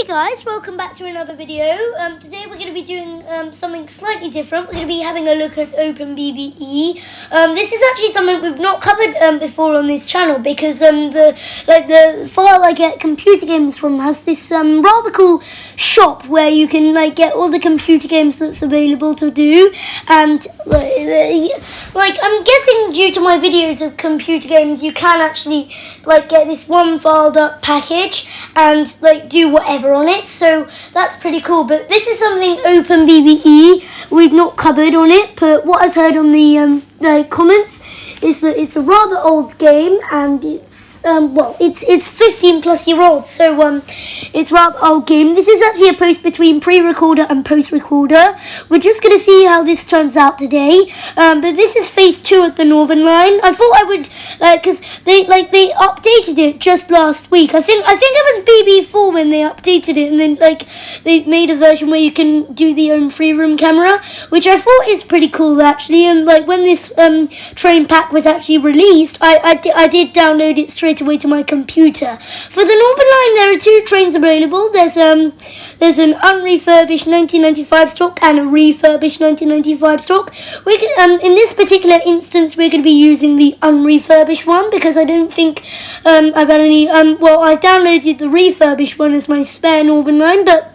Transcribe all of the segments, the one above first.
Hey guys, welcome back to another video. Today we're going to be doing something slightly different. We're going to be having a look at OpenBVE. This is actually something we've not covered before on this channel because the file I get computer games from has this rather cool shop where you can get all the computer games that's available to do. And I'm guessing due to my videos of computer games, you can actually get this one filed up package and do whatever on it, so that's pretty cool. But this is something OpenBVE we've not covered on it, but what I've heard on the comments is that it's a rather old game and it's 15 plus year old, so it's rather old game. This is actually a post between pre-recorder and post-recorder. We're just going to see how this turns out today, but this is phase 2 at the Northern Line. I thought I would, because they updated it just last week. I think it was BVE when they updated it, and then they made a version where you can do the own free room camera, which I thought is pretty cool actually. And when this train pack was actually released, I did download it straight away to my computer. For the Northern Line, there are 2 trains available. There's an unrefurbished 1995 stock and a refurbished 1995 stock. We can, in this particular instance, we're going to be using the unrefurbished one because I don't think I've had any. I downloaded the refurbished one as my spare Northern Line, but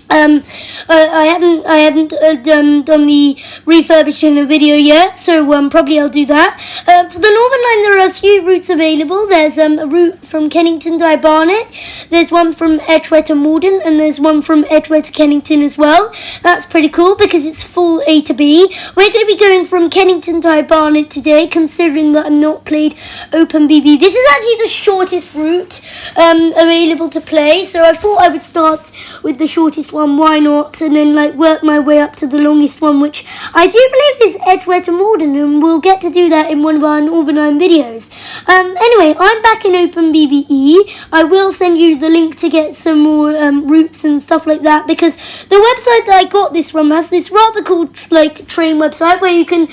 I haven't done the refurbishing a video yet, so probably I'll do that. For the Northern Line, there are a few routes available. There's a route from Kennington to High Barnet. There's one from Edgware to Morden, and there's one from Edgware to Kennington as well. That's pretty cool because it's full A to B. We're going to be going from Kennington to High Barnet today, considering that I've not played OpenBVE. This is actually the shortest route available to play, so I thought I would start with the shortest one, why not, and then work my way up to the longest one, which I do believe is Edgware to Morden, and we'll get to do that in one of our Northern Line videos. Anyway, I'm back in OpenBVE. I will send you the link to get some more routes and stuff like that, because the website that I got this from has this rather cool train website where you can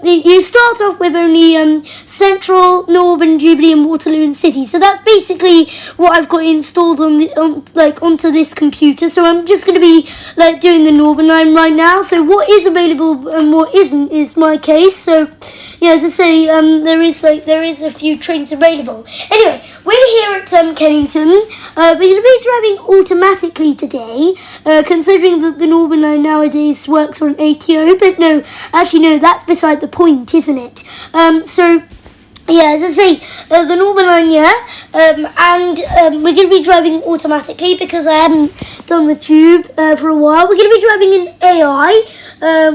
you start off with only Central, Northern, Jubilee and Waterloo and City. So that's basically what I've got installed onto this computer. So I'm just going to be doing the Northern Line right now. So what is available and what isn't is my case. So yeah, as I say, there is a few trains available. Anyway, we're here at Kennington. We're going to be driving automatically today, considering that the Northern Line nowadays works on ATO. But no, that's beside the point, isn't it? Yeah, as I say, the Northern Line, and we're going to be driving automatically because I hadn't done the tube for a while. We're going to be driving in AI,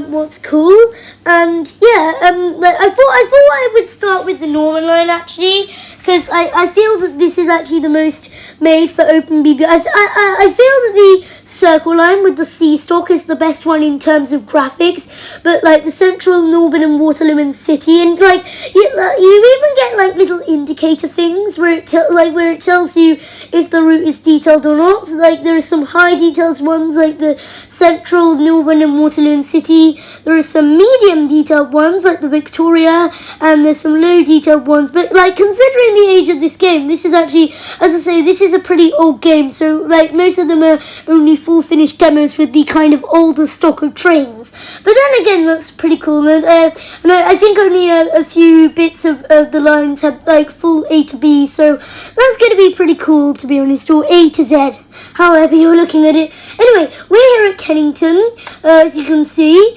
what's cool, and yeah, I thought I would start with the Northern Line actually, because I feel that this is actually the most made for OpenBVE. I feel that the Circle Line with the C stock is the best one in terms of graphics, but the Central, Northern and Waterloo and City, and you even get little indicator things where it tells you if the route is detailed or not. So there are some high detailed ones like the Central, Northern and Waterloo and City. There are some medium detailed ones like the Victoria, and there's some low detailed ones. But considering the age of this game, this is actually, as I say, this is a pretty old game. So most of them are only full finished demos with the kind of older stock of trains. But then again, that's pretty cool. And I think only a few bits of the lines have full A to B. So that's going to be pretty cool, to be honest, or A to Z, however you're looking at it. Anyway, we're here at Kennington. As you can see,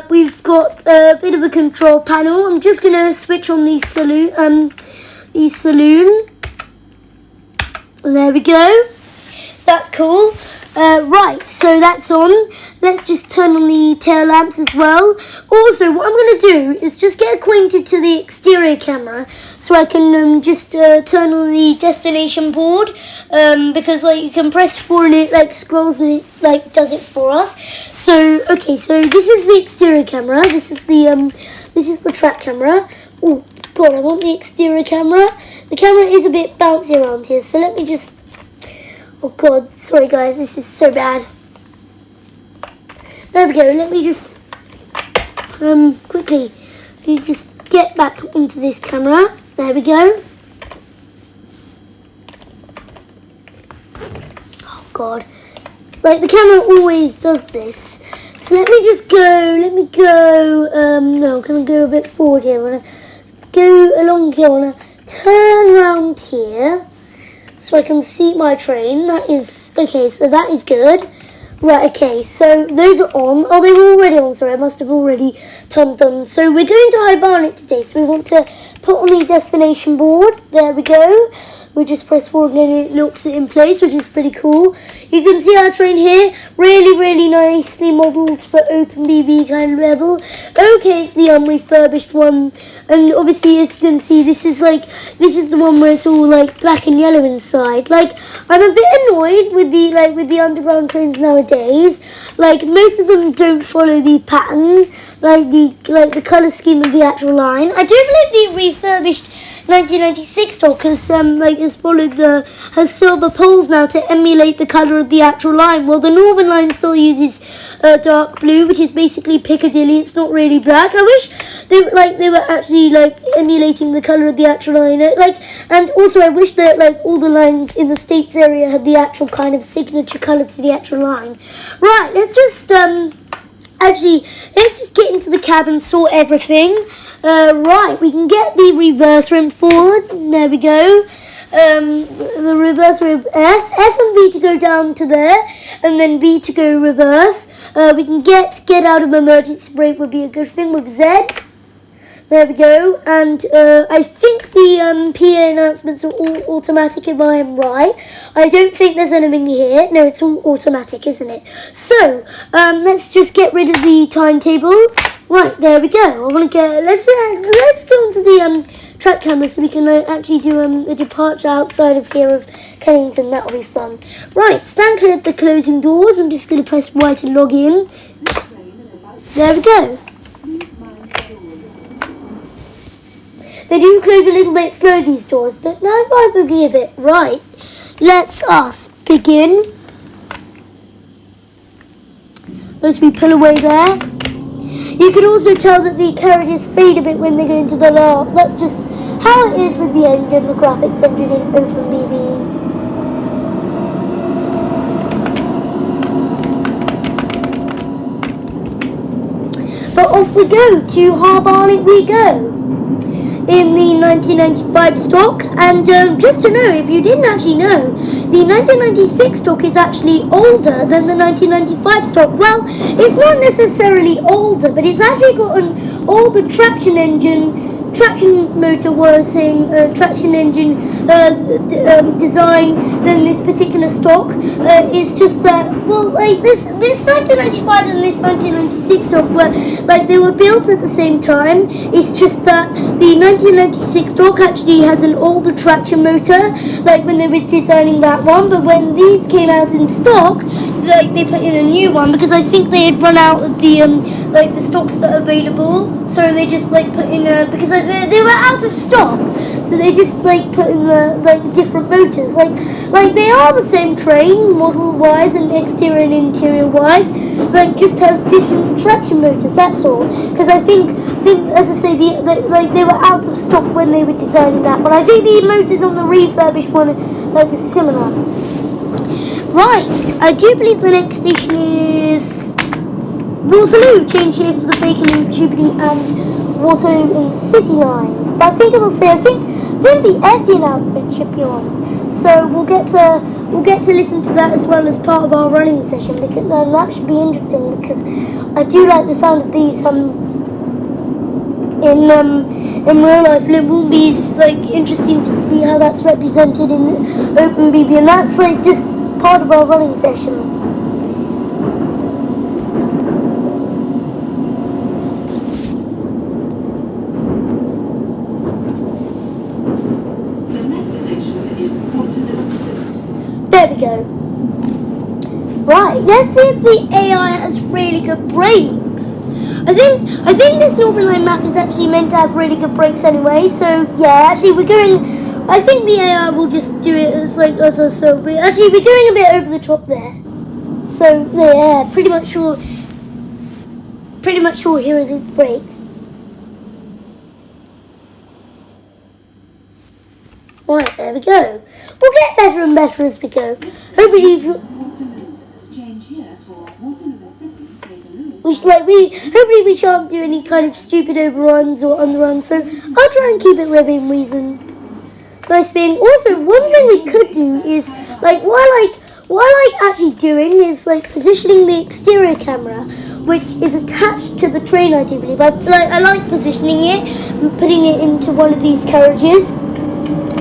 we've got a bit of a control panel. I'm just going to switch on the saloon. There we go. So that's cool. Right, so that's on. Let's just turn on the tail lamps as well. Also, what I'm going to do is just get acquainted to the exterior camera so I can just turn on the destination board, because you can press 4 and it scrolls and it does it for us. So okay, so this is the exterior camera. This is the track camera. Oh god, I want the exterior camera. The camera is a bit bouncy around here, so let me just. Oh god, sorry guys, this is so bad. There we go, let me just quickly just get back onto this camera. There we go. Oh God. Like, the camera always does this. So let me just go, no, I'm going to go a bit forward here. I'm going to go along here. I want to turn around here so I can see my train. That is, okay, so that is good. Right, okay, so those are on. Oh, they were already on, sorry, I must have already turned them. So we're going to High Barnet today, so we want to put on the destination board. There we go. We just press forward and it locks it in place, which is pretty cool. You can see our train here, really nicely modelled for OpenBVE kind of level. Okay, it's the unrefurbished one, and obviously as you can see, this is the one where it's all like black and yellow inside. Like, I'm a bit annoyed with the underground trains nowadays. Like, most of them don't follow the pattern, like the colour scheme of the actual line. I do believe the refurbished 1996 stock has silver poles now to emulate the colour of the actual line. Well, the Northern Line still uses dark blue, which is basically Piccadilly. It's not really black. I wish they were actually emulating the colour of the actual line. And also I wish that all the lines in the States area had the actual kind of signature colour to the actual line. Right, let's just get into the cab and sort everything. Right, we can get the reverse rim forward. There we go. The reverse rim F and B to go down to there, and then B to go reverse. We can get out of emergency brake would be a good thing with Z. There we go, and I think the PA announcements are all automatic if I am right. I don't think there's anything here. No, it's all automatic, isn't it? So, let's just get rid of the timetable. Right, there we go. I want to get, let's go onto the track camera so we can actually do a departure outside of here of Kennington. That'll be fun. Right, stand clear at the closing doors. I'm just going to press Y to log in. There we go. They do close a little bit slow, these doors, but now I boogie a bit. Right, let's us begin. As we pull away there. You can also tell that the carriages fade a bit when they go into the lark. That's just how it is with the engine, the graphics engine in OpenBVE. But off we go, to High Barnet we go. In the 1995 stock, and just to know, if you didn't actually know, the 1996 stock is actually older than the 1995 stock. Well, it's not necessarily older, but it's actually got an older traction engine design than this particular stock. It's just that, well, this 1995 and this 1996 stock they were built at the same time. It's just that the 1996 stock actually has an older traction motor, when they were designing that one. But when these came out in stock, they put in a new one because I think they had run out of the stocks that are available. So they just put in because they were out of stock. So they just put in the different motors. They are the same train model wise and exterior and interior wise. Just have different traction motors. That's all. Because I think as I say, they were out of stock when they were designing that one. I think the motors on the refurbished one are similar. Right, I do believe the next station is Waterloo. Change here for the Bakerloo, Jubilee and Waterloo and City lines. But I think the FE announcement should be on. So we'll get to listen to that as well as part of our running session, because that should be interesting, because I do like the sound of these in real life, and it will be interesting to see how that's represented in OpenBVE, and that's just part of our running session. There we go. Right, let's see if the AI has really good brakes. I think this Northern Line map is actually meant to have really good brakes anyway. So yeah, actually we're going. I think the AI will just do it as so. But actually we're going a bit over the top there. So yeah, pretty much sure. Here are the brakes. Right, there we go. We'll get better and better as we go. Hopefully, hopefully we shan't do any kind of stupid overruns or underruns. So I'll try and keep it within reason. Nice spin. Also, one thing we could do is like what I like actually doing is like positioning the exterior camera, which is attached to the train, I do believe. I like positioning it and putting it into one of these carriages.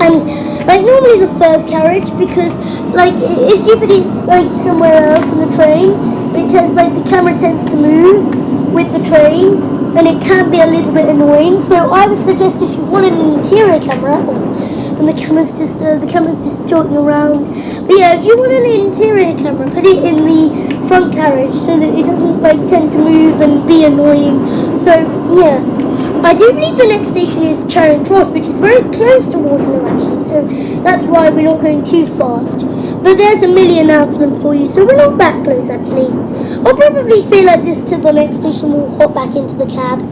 And like normally the first carriage, because like if you put it like somewhere else in the train, the camera tends to move with the train, and it can be a little bit annoying. So I would suggest if you want an interior camera, and the camera's just jolting around. But yeah, if you want an interior camera, put it in the front carriage so that it doesn't like tend to move and be annoying. So yeah. I do believe the next station is Charing Cross, which is very close to Waterloo actually, so that's why we're not going too fast. But there's a mini announcement for you, so we're not that close actually. I'll probably stay like this till the next station. We'll hop back into the cab.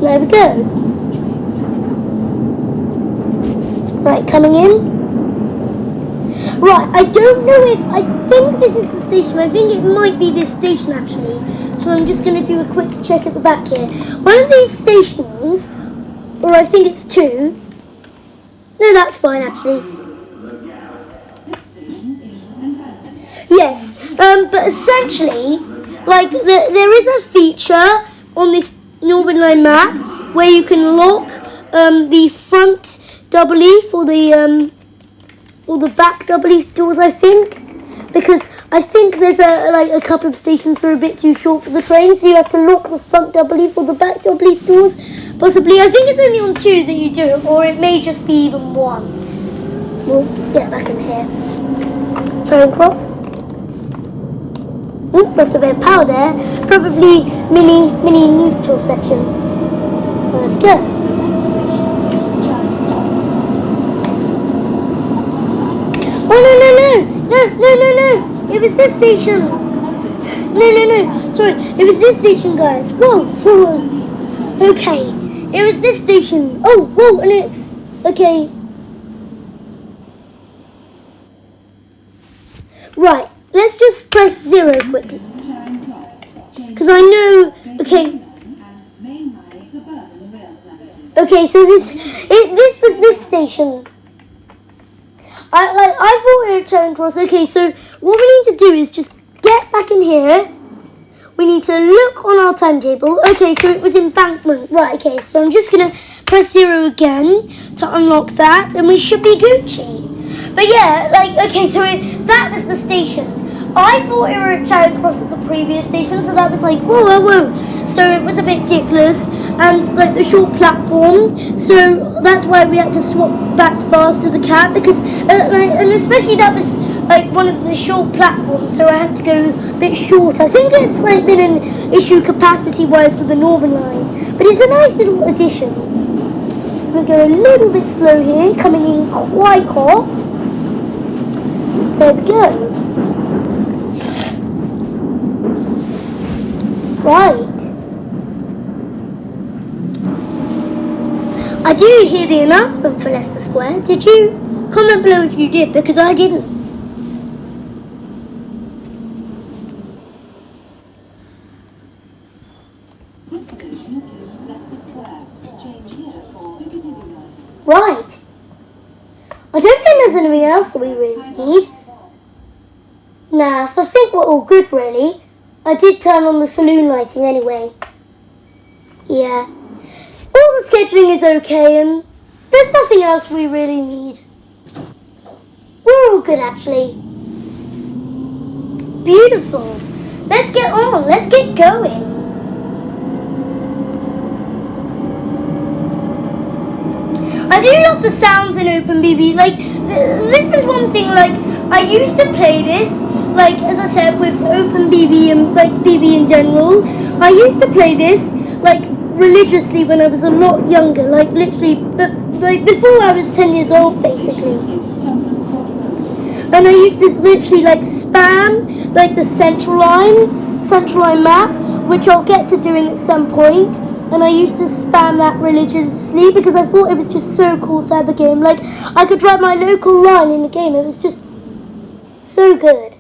There we go. Right, coming in. Right, I don't know if, I think this is the station. I think it might be this station actually. So I'm just going to do a quick check at the back here. One of these stations, or I think it's two. No, that's fine actually. Yes, but essentially, like there is a feature on this Northern Line map where you can lock the front doubly for the or the back doubly doors, I think. Because I think there's a couple of stations that are a bit too short for the train, so you have to lock the front doubly for the back doubly doors. Possibly, I think it's only on two that you do it, or it may just be even one. We'll get back in here. Charing Cross. Must have been power there. Probably mini neutral section. There we go. Oh no! It was this station. No. Sorry, it was this station, guys. Whoa. Okay, it was this station. Oh, whoa, and it's okay. Right, let's just press 0 quickly. Because I know. Okay, so this was this station. I thought we were at Charing Cross. Okay, so what we need to do is just get back in here. We need to look on our timetable. Okay, so it was Embankment. Right, okay, so I'm just going to press 0 again to unlock that, and we should be Gucci. But yeah, okay, so that was the station. I thought we were at Charing Cross at the previous station, so that was like, whoa. So it was a bit dickless, and like the short platform, so that's why we had to swap back fast to the cab, because, and especially that was like one of the short platforms, so I had to go a bit short. I think it's like been an issue capacity-wise with the Northern Line, but it's a nice little addition. We'll go a little bit slow here, coming in quite hot. There we go. Right. I do hear the announcement for Leicester Square. Did you? Comment below if you did, because I didn't. Right. I don't think there's anything else that we really need. Nah, I think we're all good really. I did turn on the saloon lighting anyway. Yeah. All the scheduling is okay, and there's nothing else we really need. We're all good actually. Beautiful. Let's get on. Let's get going. I do love the sounds in OpenBVE. Like, this is one thing, like, I used to play this, like, as I said, with OpenBVE and, like, BVE in general. I used to play this, like, religiously when I was a lot younger, like, literally, like, before I was 10 years old, basically. And I used to literally, like, spam, like, the Central Line map, which I'll get to doing at some point. and I used to spam that religiously because I thought it was just so cool to have a game. Like, I could drive my local line in the game. It was just so good.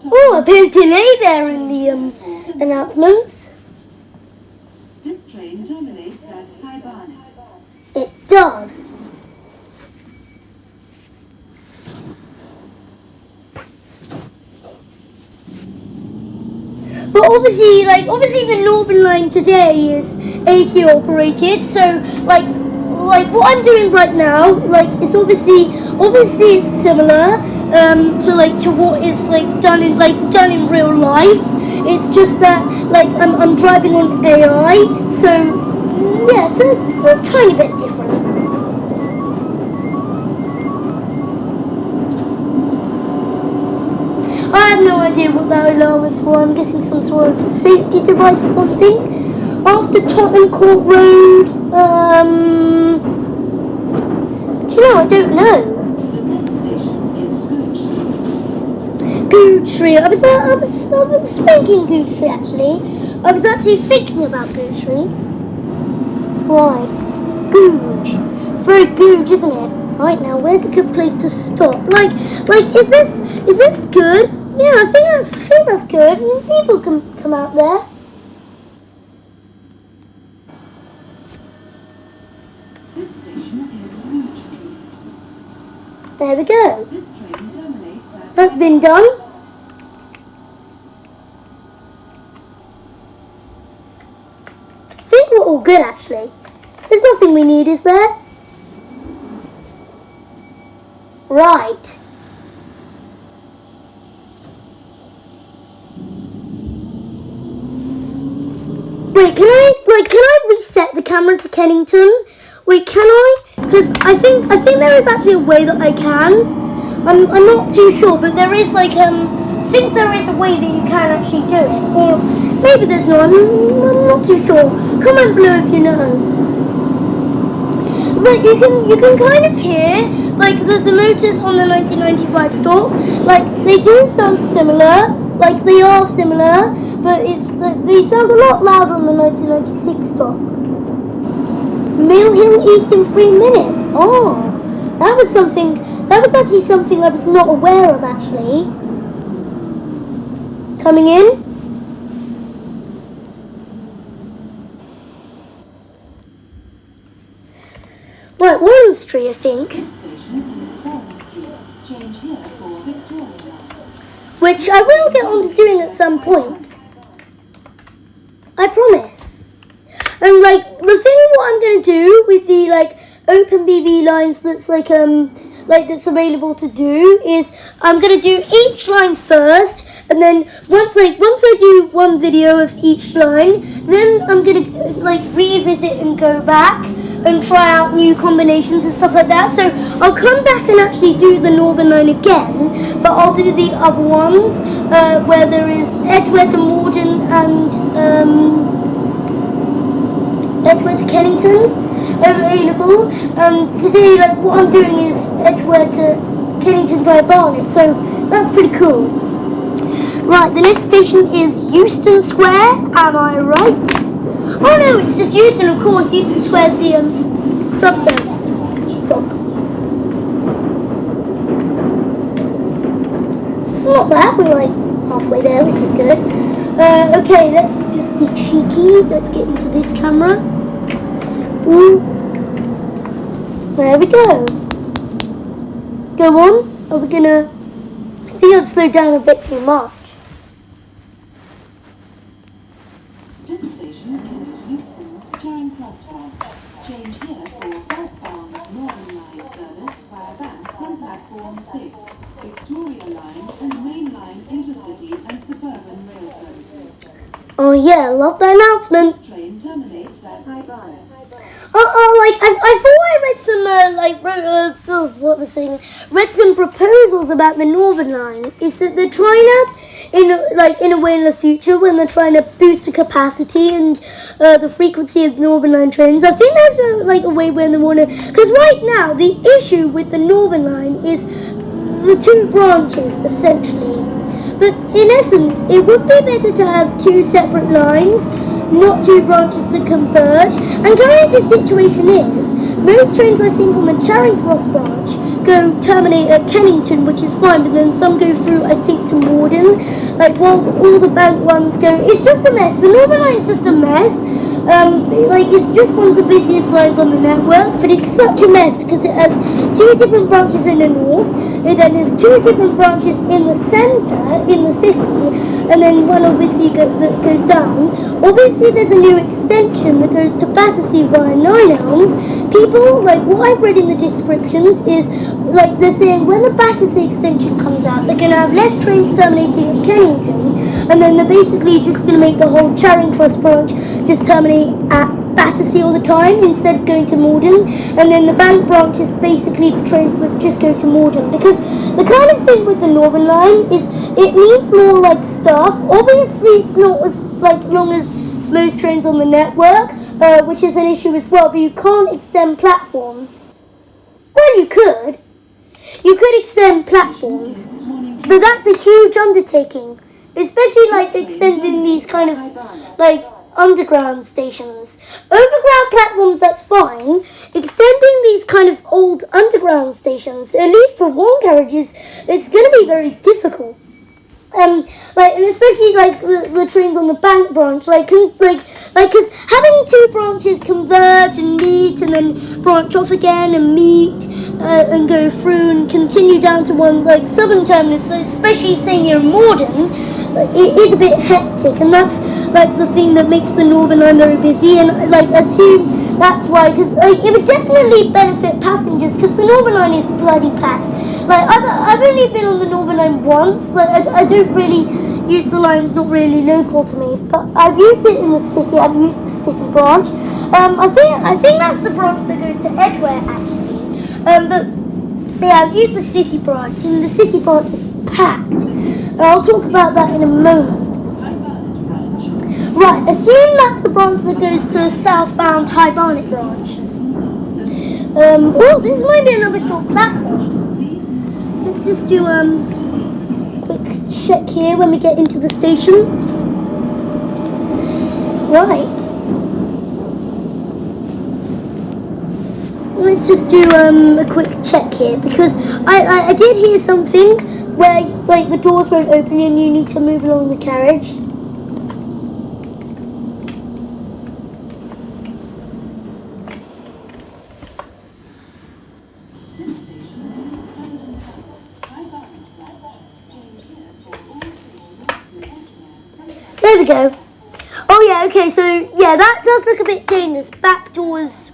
Oh, a bit of delay there in the announcements. This train terminates at High Barnet. It does. But obviously the Northern Line today is AT operated, so like what I'm doing right now, like it's obviously it's similar to what is done in real life. It's just that I'm driving on AI, so yeah, it's a tiny bit different. I have no idea what that alarm is for. I'm guessing some sort of safety device or something. After Tottenham Court Road, do you know, I don't know. Gootree. I was thinking Gootree actually. I was actually thinking about Gootree. Right. Googe. It's very googe, isn't it? Right now, where's a good place to stop? Like, is this good? Yeah, I think that's good. People can come out there. There we go. That's been done. I think we're all good actually. There's nothing we need, is there? Right. Wait, can I reset the camera to Kennington? Wait, can I? Because I think there is actually a way that I can. I'm not too sure, but there is I think there is a way that you can actually do it, or maybe there's not. I'm not too sure. Comment below if you know. But you can kind of hear the motors on the 1995 stock. They do sound similar. They are similar, but they sound a lot louder on the 1996 stock. Mill Hill East in 3 minutes. Oh, that was actually something I was not aware of actually. Coming in. Right, Warren Street, I think. Which I will get on to doing at some point. I promise. And the thing what I'm gonna do with the OpenBVE lines that's that's available to do is I'm gonna do each line first, and then once I do one video of each line, then I'm gonna revisit and go back and try out new combinations and stuff like that. So I'll come back and actually do the Northern Line again, but I'll do the other ones where there is Edgeworth to Morden and Edgeworth to Kennington available. And today, what I'm doing is Edgeworth to Kennington to High Barnet, so that's pretty cool. Right, the next station is Euston Square. Am I right? Oh no, it's just Euston, of course. Euston Square's the sub-service stop. Not bad, we're halfway there, which is good. Okay, let's just be cheeky. Let's get into this camera. Ooh. There we go. Go on. Are we gonna... I think I've slowed down a bit too much. Change here for southbound Northern Line service via Bank on platform 6, Victoria Line and Main Line intercity and suburban rail services. Oh yeah, love the announcement. Train terminates at High Barnet. I thought I read some proposals about the Northern Line. Is that they're trying to, in a way in the future, when they're trying to boost the capacity and the frequency of Northern Line trains. I think there's a way when they want to, because right now the issue with the Northern Line is the two branches, essentially. But in essence, it would be better to have two separate lines, not two branches that converge. And currently the situation is, most trains I think on the Charing Cross branch go terminate at Kennington, which is fine, but then some go through I think to Morden, like while all the bank ones go, it's just a mess. The Northern Line is just a mess. Like it's just one of the busiest lines on the network, but it's such a mess because it has two different branches in the north, and then there's two different branches in the centre, in the city, and then one obviously that goes down. Obviously there's a new extension that goes to Battersea via Nine Elms. People, like what I've read in the descriptions is, like they're saying when the Battersea extension comes out, they're going to have less trains terminating at Kennington, and then they're basically just going to make the whole Charing Cross branch just terminate at Battersea all the time instead of going to Morden, and then the bank branch is basically the trains that just go to Morden, because the kind of thing with the Northern Line is it needs more like staff. Obviously it's not as like long as most trains on the network, which is an issue as well, but you can't extend platforms. Well, you could extend platforms, but that's a huge undertaking, especially like extending these kind of like underground stations. Overground platforms, that's fine. Extending these kind of old underground stations, at least for one carriages, it's going to be very difficult. And especially like the trains on the bank branch, because having two branches converge and meet and then branch off again and meet and go through and continue down to one like southern terminus, especially saying you're in Morden, it is a bit hectic, and that's like the thing that makes the Northern Line very busy. And like assume that's why, because it would definitely benefit passengers, because the Northern Line is bloody packed. Like I've only been on the Northern Line once. Like I don't really use the line; it's not really local to me. But I've used it in the city. I've used the city branch. I think that's the branch that goes to Edgware actually. But yeah, I've used the city branch, and the city branch is packed. I'll talk about that in a moment. Right, assume that's the branch that goes to southbound High Barnet branch. Oh, this might be another short platform. Let's just do a quick check here when we get into the station. Right. Let's just do a quick check here, because I did hear something where like the doors won't open and you need to move along the carriage. There we go. Oh yeah, okay, so yeah, that does look a bit dangerous. Back doors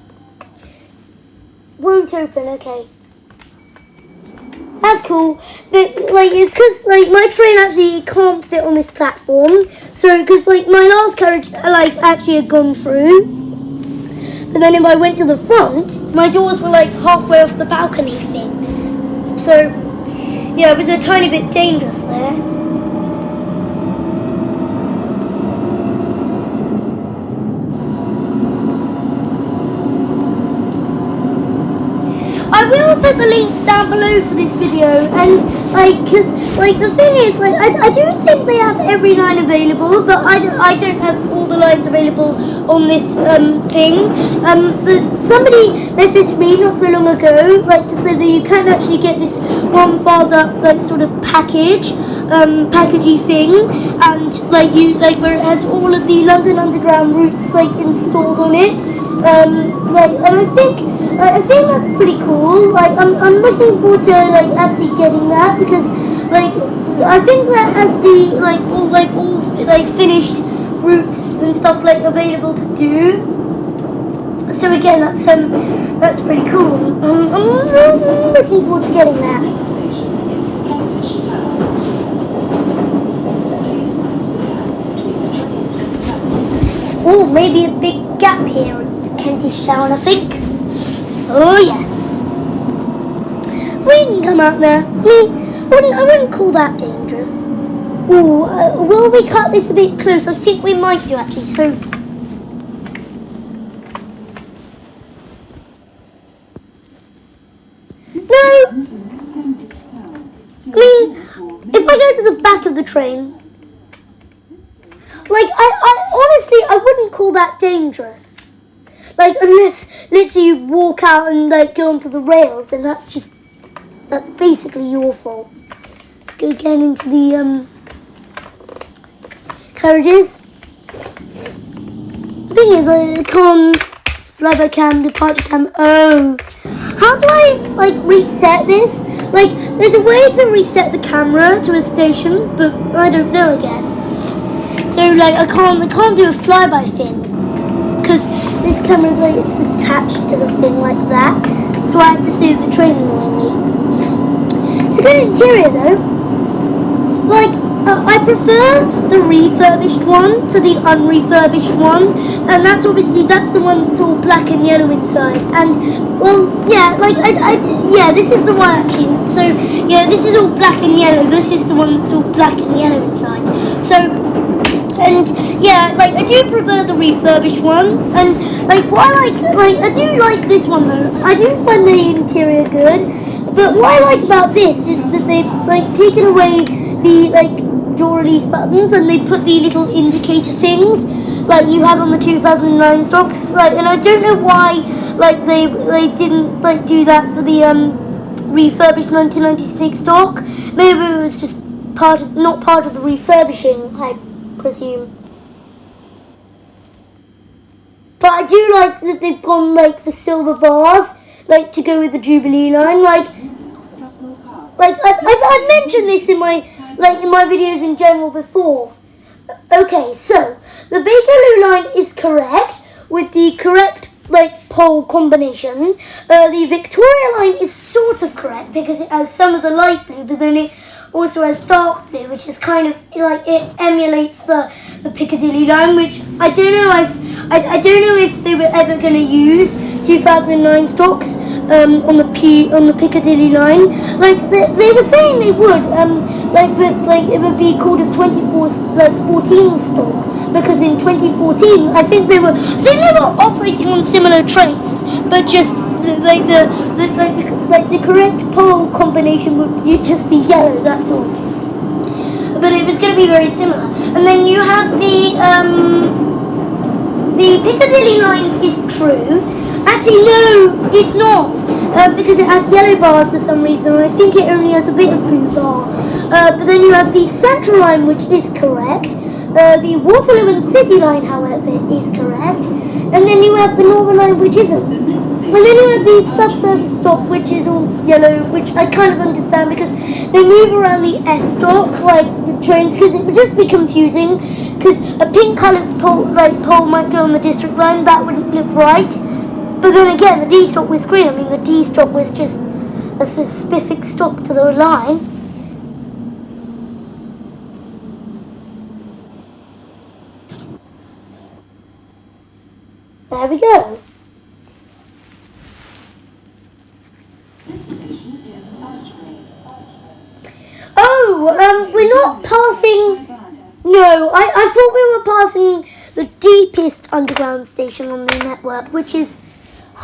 won't open, okay. That's cool. But like it's because like my train actually can't fit on this platform. So because like my last carriage like actually had gone through. But then if I went to the front, my doors were like halfway off the balcony thing. So yeah, it was a tiny bit dangerous there. I will put the links down below for this video, and because the thing is, I do think they have every line available, but I don't have all the lines available on this thing. But somebody messaged me not so long ago, to say that you can actually get this one filed up sort of packagey thing, and where it has all of the London Underground routes installed on it. And I think that's pretty cool. I'm looking forward to actually getting that, because I think that has the all finished routes and stuff available to do. So again, that's pretty cool. I'm looking forward to getting that. Oh, maybe a big gap here at the Kentish Town, I think. Oh yes. We can come out there. I wouldn't call that dangerous. Ooh, will we cut this a bit close? I think we might do actually, so... No! I mean, if I go to the back of the train, like, I honestly, I wouldn't call that dangerous. Like, unless literally you walk out and, like, go onto the rails, then that's basically your fault. Let's go again into the, carriages. The thing is, I can't flyby cam, departure cam. Oh, how do I like reset this? Like, there's a way to reset the camera to a station, but I don't know, I guess. So like, I can't do a flyby thing because this camera's like it's attached to the thing like that. So I have to stay with the train annoyingly. It's a good interior though. Like. I prefer the refurbished one to the unrefurbished one, and that's obviously the one that's all black and yellow inside. And well, yeah, like yeah, this is the one actually. So yeah, this is all black and yellow. This is the one that's all black and yellow inside. So and yeah, like I do prefer the refurbished one, and like what I do like this one though. I do find the interior good, but what I like about this is that they've like taken away the like door release buttons and they put the little indicator things like you had on the 2009 stocks, like, and I don't know why like they didn't like do that for the refurbished 1996 stock. Maybe it was just not part of the refurbishing, I presume. But I do like that they've gone like for silver bars, like to go with the Jubilee line. Like I've mentioned this in my videos in general before. Okay, so the Bakerloo line is correct with the correct like pole combination. The Victoria line is sort of correct because it has some of the light blue, but then it also has dark blue, which is kind of like it emulates the Piccadilly line, which I don't know if they were ever going to use 2009 stocks on the Piccadilly line. Like they were saying they would, but it would be called a 14 stock because in 2014 I think they were operating on similar trains, but just the correct pole combination would just be yellow. That's all. But it was going to be very similar. And then you have the Piccadilly line is true. Actually, no, it's not, because it has yellow bars for some reason. I think it only has a bit of blue bar. But then you have the Central line, which is correct. The Waterloo and City line, however, is correct. And then you have the Northern line, which isn't. And then you have the sub-service stop, which is all yellow, which I kind of understand because they move around the S stop, like the trains, because it would just be confusing. Because a pink coloured pole might go on the district line, that wouldn't look right. But then again, the D stop was green. I mean, the D stop was just a specific stop to the line. There we go. Oh, we're not passing. No, I thought we were passing the deepest underground station on the network, which is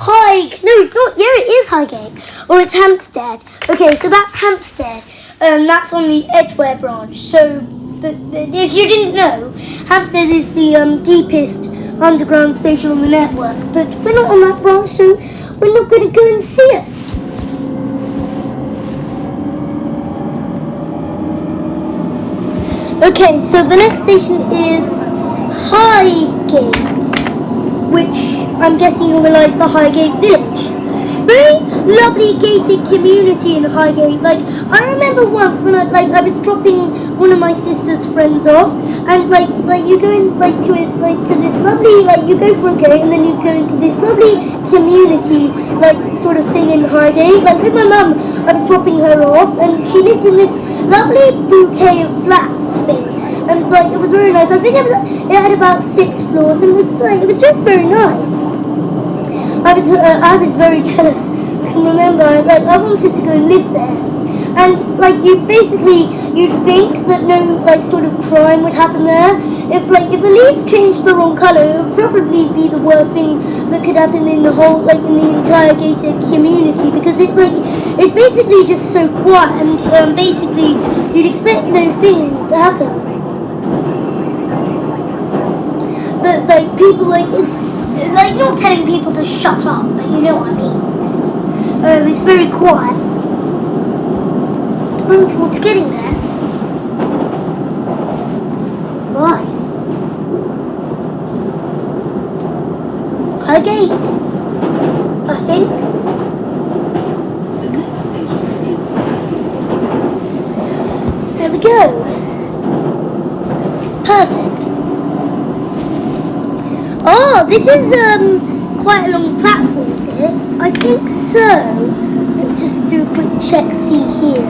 No, it's not. Yeah, it is Highgate. Or it's Hampstead. Okay, so that's Hampstead. That's on the Edgware branch. So, if you didn't know, Hampstead is the deepest underground station on the network. But we're not on that branch, so we're not going to go and see it. Okay, so the next station is Highgate, which I'm guessing you will like the Highgate Village. Very lovely gated community in Highgate. Like, I remember once when I was dropping one of my sister's friends off, and you go in to this lovely, you go for a gate and then you go into this lovely community sort of thing in Highgate. Like with my mum, I was dropping her off, and she lived in this lovely bouquet of flats thing, and it was very nice. I think it had about 6 floors, and it was just very nice. I was very jealous. I can remember, I wanted to go and live there. And you you'd think that no like sort of crime would happen there. If a leaf changed the wrong colour, it would probably be the worst thing that could happen in the whole in the entire gated community, because it's basically just so quiet, and basically you'd expect things to happen. But people it's not telling people to shut up, but you know what I mean. It's very quiet. I'm looking forward to getting there. Right. A gate, I think. There we go. Perfect. Oh, this is quite a long platform, is it? I think so. Let's just do a quick check, see here.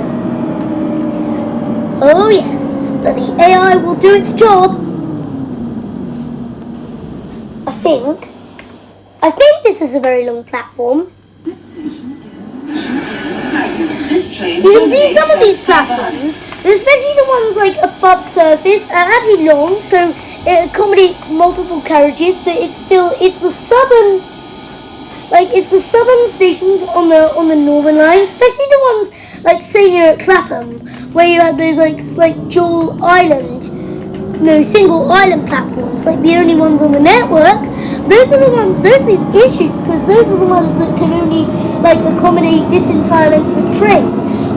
Oh yes, but the AI will do its job. I think this is a very long platform. You can see some of these platforms, especially the ones above surface, are actually long, so it accommodates multiple carriages, but it's the southern stations on the Northern Line, especially the ones say near at Clapham, where you have those dual island, single island platforms, the only ones on the network. Those are the issues, because those are the ones that can only accommodate this entire length of train,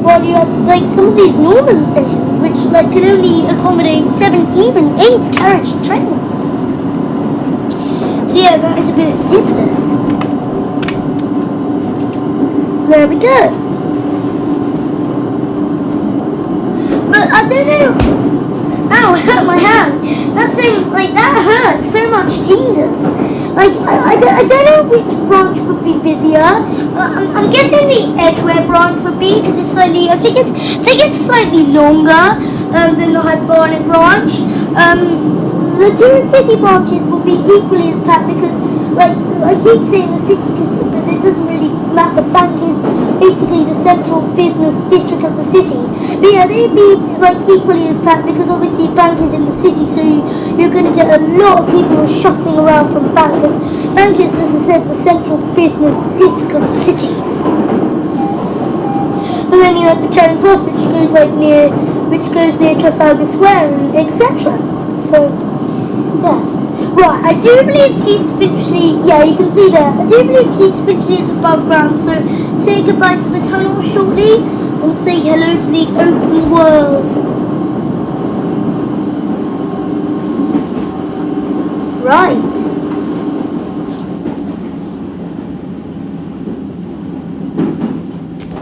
while you have some of these northern stations which can only accommodate 7, even 8 carriage trains. So yeah, that is a bit ridiculous. There we go. But I don't know. Ow, it hurt my hand. That hurt so much, Jesus. I don't know which branch would be busier. I'm guessing the Edgware branch would be, because it's slightly, I think it's slightly longer than the High Barnet branch. The 2 city branches will be equally as packed, because I keep saying the city because it doesn't really matter. Bank is basically the central business district of the city. But yeah, they'd be equally as packed, because obviously Bank is in the city, so you're going to get a lot of people shuffling around from Bank. Bank is, as I said, the central business district of the city. But then you have the Charing Cross, which goes near Trafalgar Square, and etc. So yeah. Right, I do believe East Finchley, yeah, you can see there, I do believe East Finchley is above ground, so say goodbye to the tunnel shortly, and say hello to the open world. Right.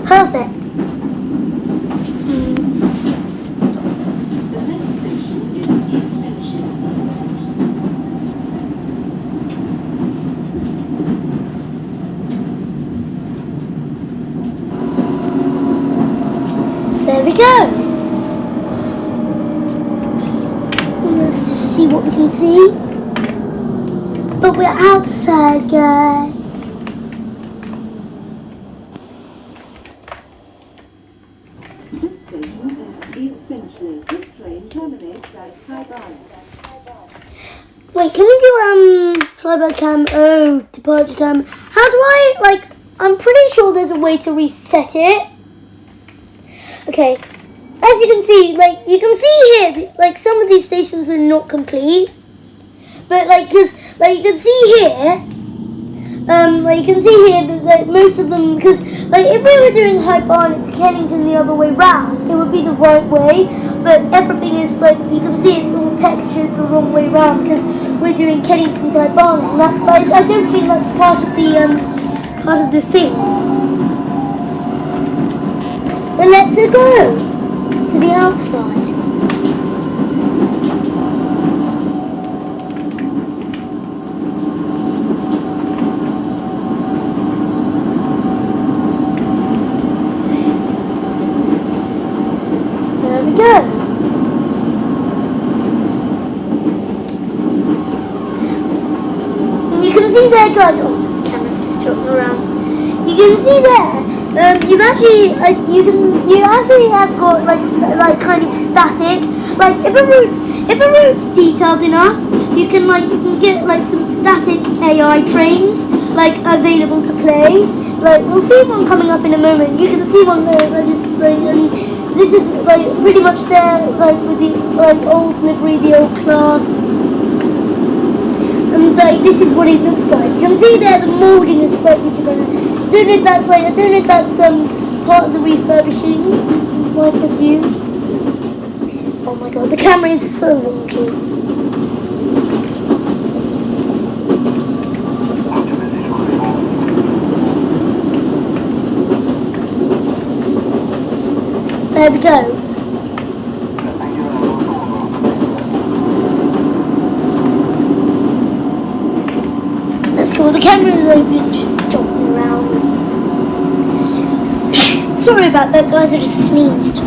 Perfect. There we go. Let's just see what we can see. But we're outside, guys. This station is East Finchley. This train terminates at High Barnet. Wait, can we do flyby cam? Oh, departure cam. How do I I'm pretty sure there's a way to reset it. Okay, as you can see, you can see here, some of these stations are not complete, but because you can see here, that most of them, because if we were doing High Barnet to Kennington the other way round, it would be the right way, but everything is you can see it's all textured the wrong way round, because we're doing Kennington to High Barnet, and that's I don't think that's part of the thing. But let's go to the outside. There we go. And you can see there, guys. Oh, the camera's just tilting around. You can see there you actually have got like kind of static. Like if a route's detailed enough, you can get like some static AI trains like available to play. Like we'll see one coming up in a moment. You can see one there. And this is like pretty much there, like with the old livery, the old class. And like this is what it looks like. You can see there the moulding is slightly different. I don't know if that's part of the refurbishing, I presume. Oh my god, the camera is so wonky. There we go. Let's go. The camera is just jumping around. Sorry about that, guys. I just sneezed.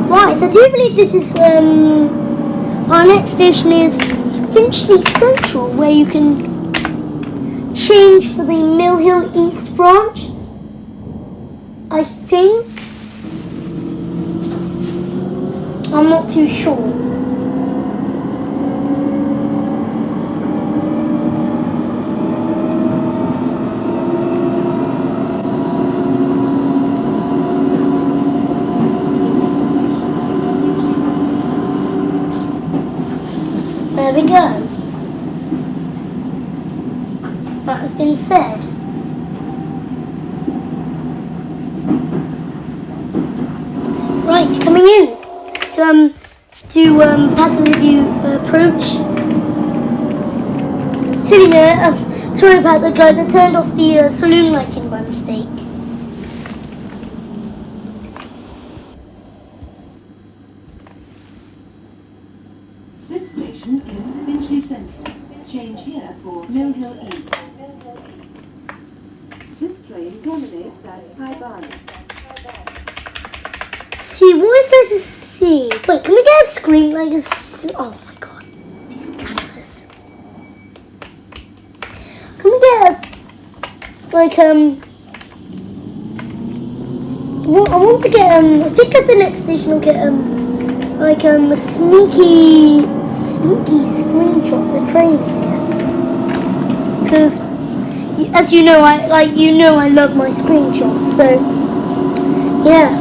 Right, I do believe this is our next station is Finchley Central, where you can change for the Mill Hill East branch. I think. I'm not too sure. There we go. That has been said. Right, coming in. To passenger view approach. Sitting there. Sorry about that, guys. I turned off the saloon lighting by mistake. This station is Finchley Central. Change here for Mill Hill East. This train terminates at High Barnet. See, what is there to see? Wait, can we get a screen like this? Oh my god, these cameras. Can we get I want to get I think at the next station I'll get a sneaky screenshot of the train here. Because as you know, I love my screenshots. So yeah.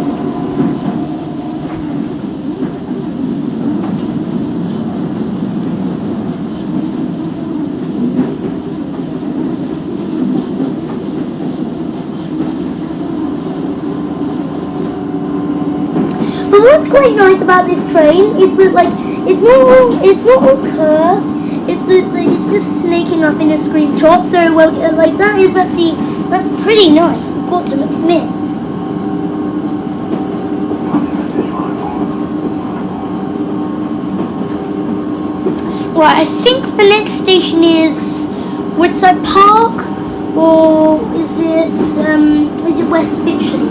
But what's quite nice about this train is that it's not all curved. It's just snaking up in a screenshot. So that's pretty nice. I've got to admit. Right, I think the next station is Woodside Park, or is it West Finchley?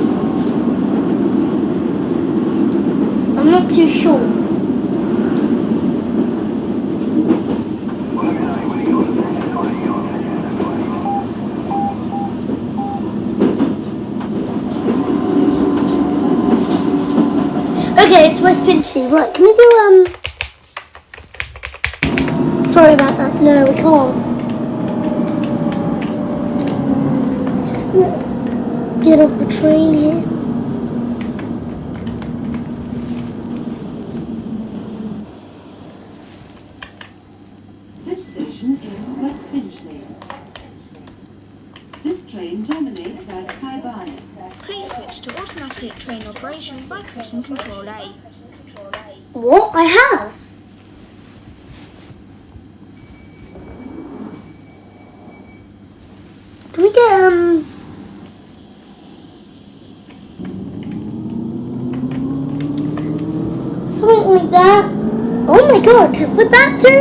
I'm not too sure. Okay, it's West Finchley. Right, can we do Sorry about that. No, we can't. Let's just get off the train here. Terminates at High Barnet. Please switch to automatic train operation by pressing Control A. What? I have? Can we get something like that? Oh my god, would that do?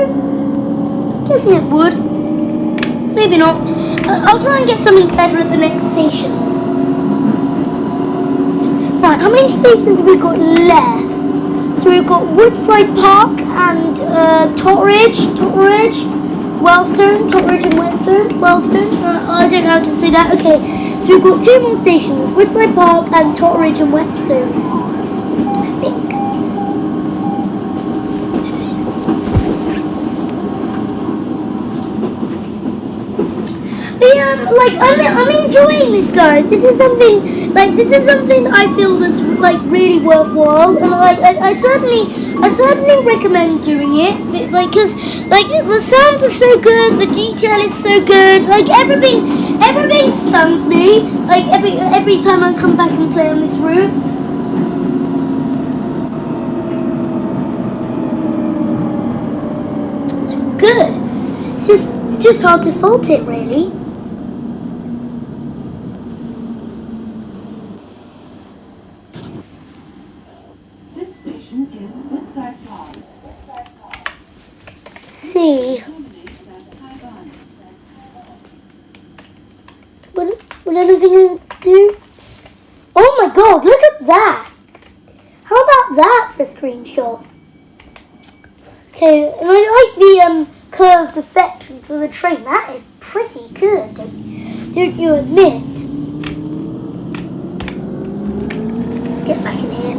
Guessing it would. Maybe not. I'll try and get something better at the next station. Right, how many stations have we got left? So we've got Woodside Park and Totteridge, Wellstone, Totteridge and Wellstone. I don't know how to say that. Okay, So we've got 2 more stations, Woodside Park and Totteridge and Whetstone, I think. But yeah, I'm enjoying this, guys. This is something I feel that's like really worthwhile, and I certainly recommend doing it. But because the sounds are so good, the detail is so good, like everything stuns me. Like every time I come back and play on this route. It's good. It's just hard to fault it, really. See. What anything to do? Oh my god, look at that! How about that for a screenshot? Okay, and I like the curved effect for the train. That is pretty good, don't you admit? Let's get back in here.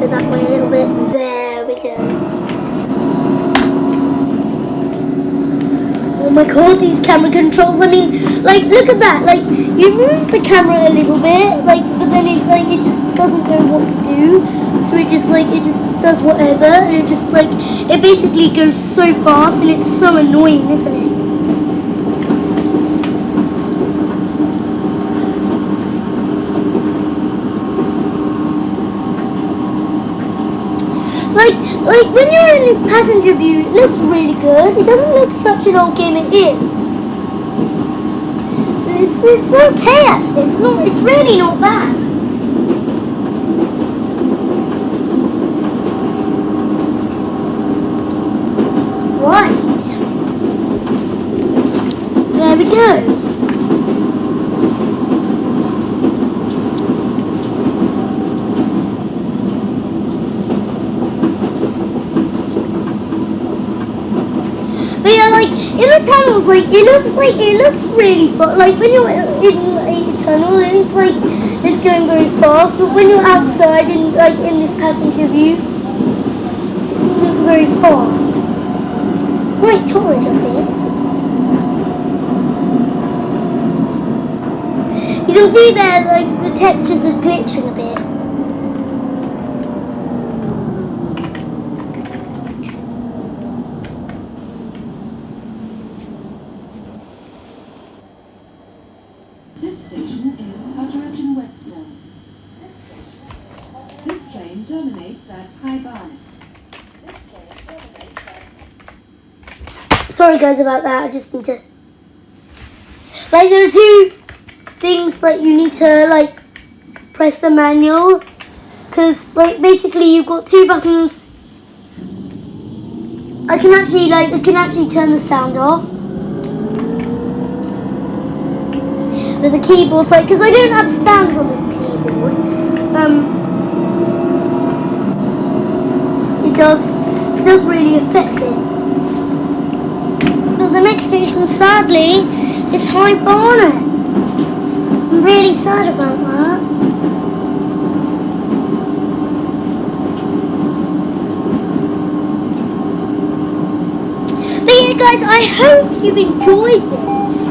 Go that way a little bit. There we go. Oh my god, these camera controls. I mean, like, look at that. Like, you move the camera a little bit, like, but then it just doesn't know what to do. So it just does whatever, and it basically goes so fast, and it's so annoying, isn't it? Like when you're in this passenger view, it looks really good. It doesn't look such an old game. It is. It's okay actually. It's really not bad. Right. There we go. But yeah, like in the tunnels, like it looks really fast. Like when you're in a tunnel, it's going very fast. But when you're outside in this passenger view, it's not very fast. Quite torrid, I think. You can see there, like the textures are glitching a bit. Terminates at High Barnet. Sorry guys about that, I just need to... Like there are 2 things like you need to like press the manual. Because like basically you've got 2 buttons. I can actually turn the sound off. With the keyboard, like, because I don't have stands on this keyboard. It does really affect it. But the next station, sadly, is High Barnet. I'm really sad about that. But yeah, guys, I hope you've enjoyed this.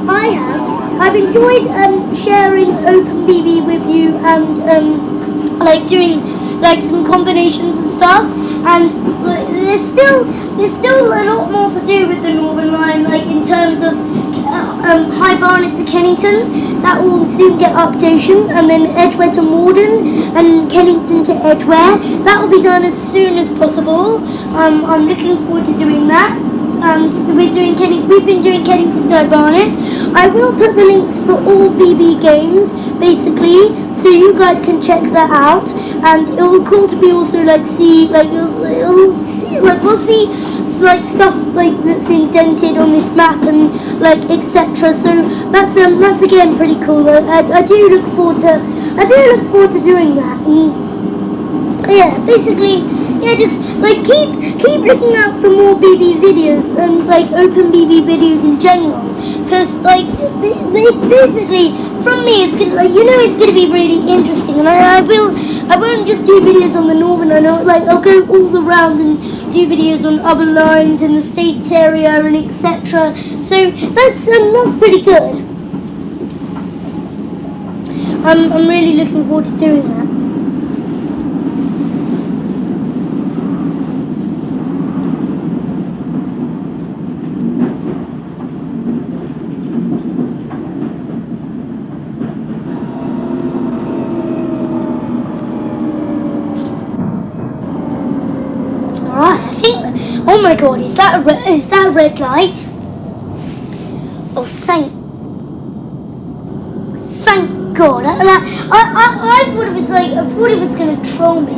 I have. I've enjoyed sharing OpenBVE with you and like doing like some combinations and stuff. And there's still a lot more to do with the Northern Line, like in terms of High Barnet to Kennington. That will soon get updation, and then Edgware to Morden and Kennington to Edgware. That will be done as soon as possible. I'm looking forward to doing that. And we've been doing Kennington to High Barnet. I will put the links for all BB games, basically, so you guys can check that out. And it'll be cool to be also like see like we'll see like stuff like that's indented on this map and like etc. So that's again pretty cool. I do look forward to doing that. And yeah, basically yeah, just like keep looking out for more BB videos and like OpenBVE videos in general, because like they basically from me it's gonna it's gonna be really interesting, and I won't just do videos on the Northern Line. I'll go all around and do videos on other lines in the States area and etc. So that's pretty good. I'm really looking forward to doing that. Alright, I think. Oh my God, is that a red light? Oh, thank God! I thought it was gonna troll me.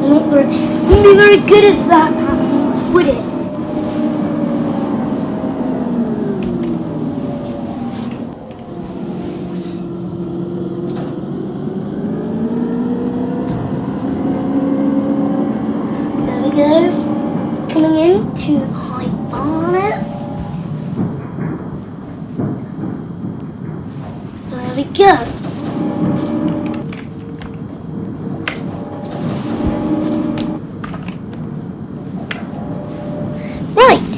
Wouldn't be very good at that, would it? There we go. Coming in to High Barnet. There we go. Right.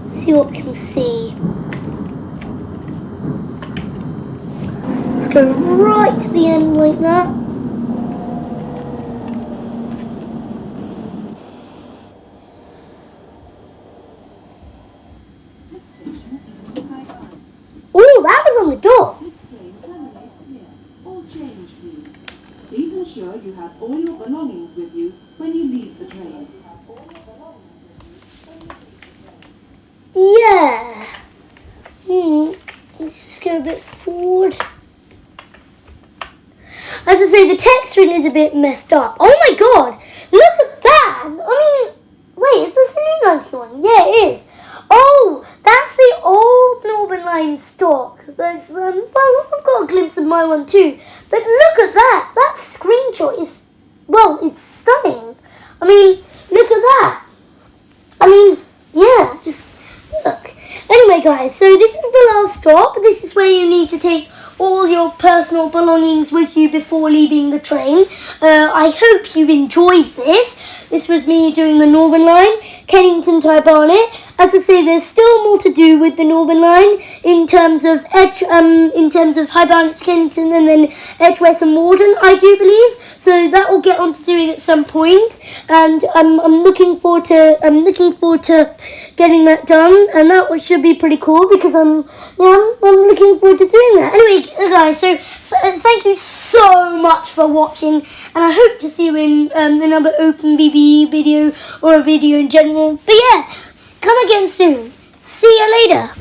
See what we can see. Let's go right to the end like that. Oh, that was on the door. This train terminates here. All change, please. Please ensure you have all your belongings with you when you leave the train. Yeah. Let's just go a bit forward. As I say, the texturing is a bit messed up. Oh my God! Look at that! I mean, wait, is this the new 91? Yeah, it is. Oh, that's the old Northern Line stock. That's well, I've got a glimpse of my one too. But look at that! That screenshot is, well, it's stunning. I mean, look at that. I mean, yeah, just look. Anyway, guys, so this is the last stop. This is where you need to take all your personal belongings with you before leaving the train. I hope you enjoyed this. This was me doing the Northern Line, Kennington to High Barnet. As I say, there's still more to do with the Northern Line in terms of High Barnet to Kennington and then Edgware to Morden, I do believe. So that will get on to doing at some point, and I'm looking forward to getting that done, and that should be pretty cool because I'm looking forward to doing that. Anyway, guys, so thank you so much for watching, and I hope to see you in another OpenBVE video or a video in general. But yeah, come again soon. See you later.